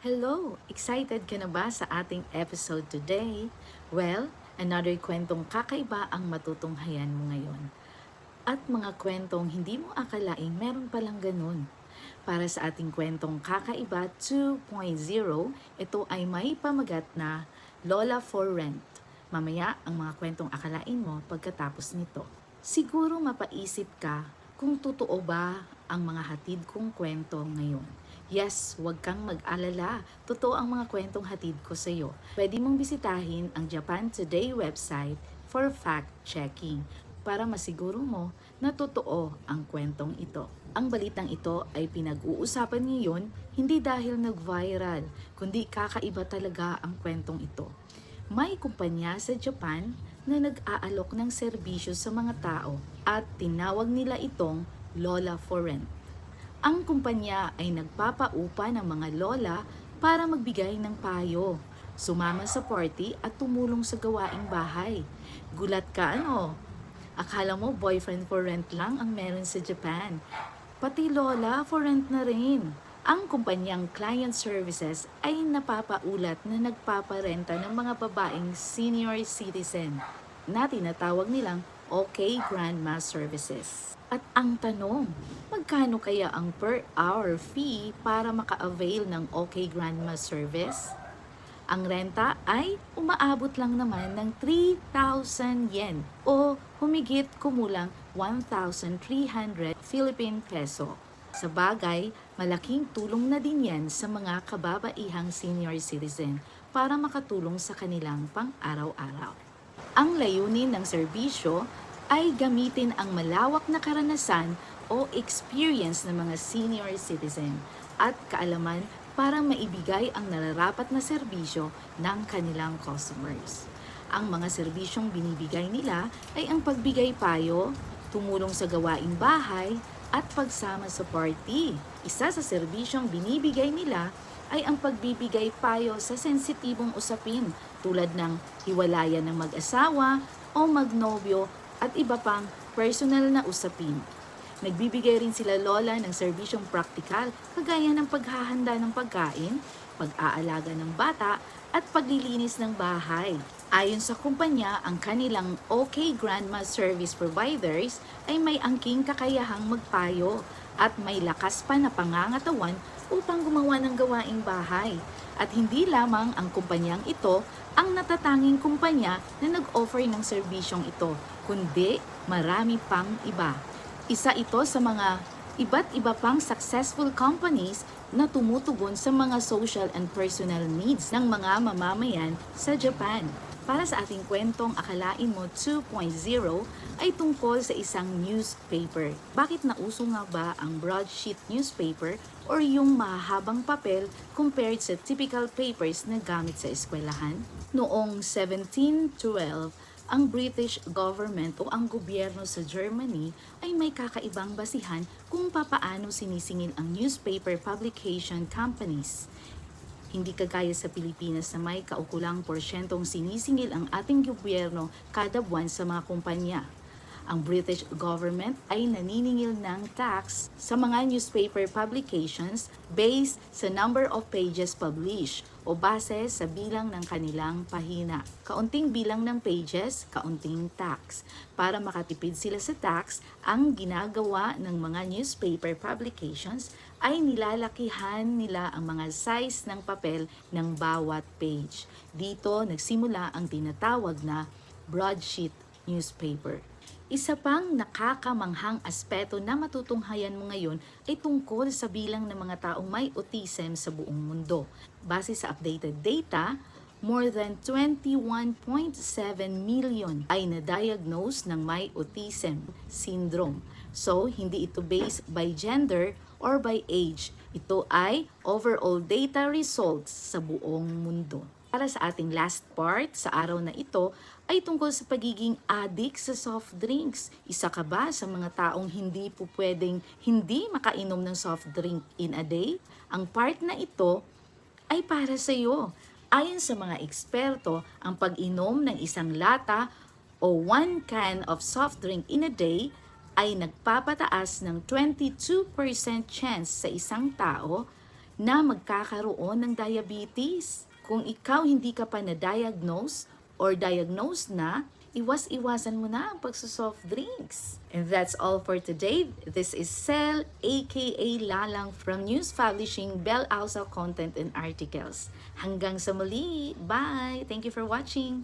Hello! Excited ka na ba sa ating episode today? Well, another kwentong kakaiba ang matutunghayan mo ngayon. At mga kwentong hindi mo akalaing meron palang ganun. Para sa ating kwentong kakaiba 2.0, ito ay may pamagat na Lola for Rent. Mamaya ang mga kwentong akalain mo pagkatapos nito. Siguro mapaisip ka kung totoo ba ang mga hatid kong kwento ngayon. Yes, huwag kang mag-alala. Totoo ang mga kwentong hatid ko sa iyo. Pwede mong bisitahin ang Japan Today website for fact-checking para masiguro mo na totoo ang kwentong ito. Ang balitang ito ay pinag-uusapan ngayon hindi dahil nag-viral, kundi kakaiba talaga ang kwentong ito. May kumpanya sa Japan na nag-aalok ng serbisyo sa mga tao at tinawag nila itong Lola for Rent. Ang kumpanya ay nagpapaupa ng mga lola para magbigay ng payo, sumama sa party at tumulong sa gawaing bahay. Gulat ka ano? Akala mo boyfriend for rent lang ang meron sa Japan. Pati lola for rent na rin. Ang kumpanyang Client Services ay napapaulat na nagpaparenta ng mga babaeng senior citizen na tinatawag nilang OK Grandma Services. At ang tanong, magkano kaya ang per hour fee para maka-avail ng OK Grandma Service? Ang renta ay umaabot lang naman ng 3,000 yen o humigit kumulang 1,300 Philippine peso. Sa bagay, malaking tulong na din yan sa mga kababaihang senior citizen para makatulong sa kanilang pang-araw-araw. Ang layunin ng serbisyo ay gamitin ang malawak na karanasan o experience ng mga senior citizen at kaalaman para maibigay ang nararapat na serbisyo ng kanilang customers. Ang mga serbisyong binibigay nila ay ang pagbigay payo, tumulong sa gawaing bahay, at pagsama sa party. Isa sa serbisyong binibigay nila ay ang pagbibigay payo sa sensitibong usapin tulad ng hiwalayan ng mag-asawa o magnobyo at iba pang personal na usapin. Nagbibigay rin sila lola ng serbisyong praktikal kagaya ng paghahanda ng pagkain, pag-aalaga ng bata at paglilinis ng bahay. Ayon sa kumpanya, ang kanilang OK Grandma Service Providers ay may angking kakayahang magpayo at may lakas pa na pangangatawan upang gumawa ng gawaing bahay. At hindi lamang ang kumpanyang ito ang natatanging kumpanya na nag-offer ng serbisyong ito, kundi marami pang iba. Isa ito sa mga iba't iba pang successful companies na tumutugon sa mga social and personal needs ng mga mamamayan sa Japan. Para sa ating kwentong Akalain Mo 2.0 ay tungkol sa isang newspaper. Bakit nauso nga ba ang broadsheet newspaper or yung mahabang papel compared sa typical papers na gamit sa eskwelahan? Noong 1712, ang British government o ang gobyerno sa Germany ay may kakaibang basihan kung papaano sinisingil ang newspaper publication companies. Hindi kagaya sa Pilipinas na may kaukulang porsyentong sinisingil ang ating gobyerno kada buwan sa mga kumpanya. Ang British government ay naniningil ng tax sa mga newspaper publications based sa number of pages published o base sa bilang ng kanilang pahina. Kaunting bilang ng pages, kaunting tax. Para makatipid sila sa tax, ang ginagawa ng mga newspaper publications ay nilalakihan nila ang mga size ng papel ng bawat page. Dito nagsimula ang tinatawag na broadsheet newspaper. Isa pang nakakamanghang aspeto na matutunghayan mo ngayon ay tungkol sa bilang ng mga taong may autism sa buong mundo. Base sa updated data, more than 21.7 million ay na-diagnose ng may autism syndrome. So, hindi ito based by gender or by age. Ito ay overall data results sa buong mundo. Para sa ating last part sa araw na ito ay tungkol sa pagiging addict sa soft drinks. Isa ka ba sa mga taong hindi po pwedeng hindi makainom ng soft drink in a day? Ang part na ito ay para sa iyo. Ayon sa mga eksperto, ang pag-inom ng isang lata o 1 can of soft drink in a day ay nagpapataas ng 22% chance sa isang tao na magkakaroon ng diabetes. Kung ikaw hindi ka pa na-diagnose or diagnosed na, iwas-iwasan mo na ang pagsusoft drinks. And that's all for today. This is Sel, aka Lalang from News Publishing, Bell Alsa Content and Articles. Hanggang sa muli. Bye! Thank you for watching.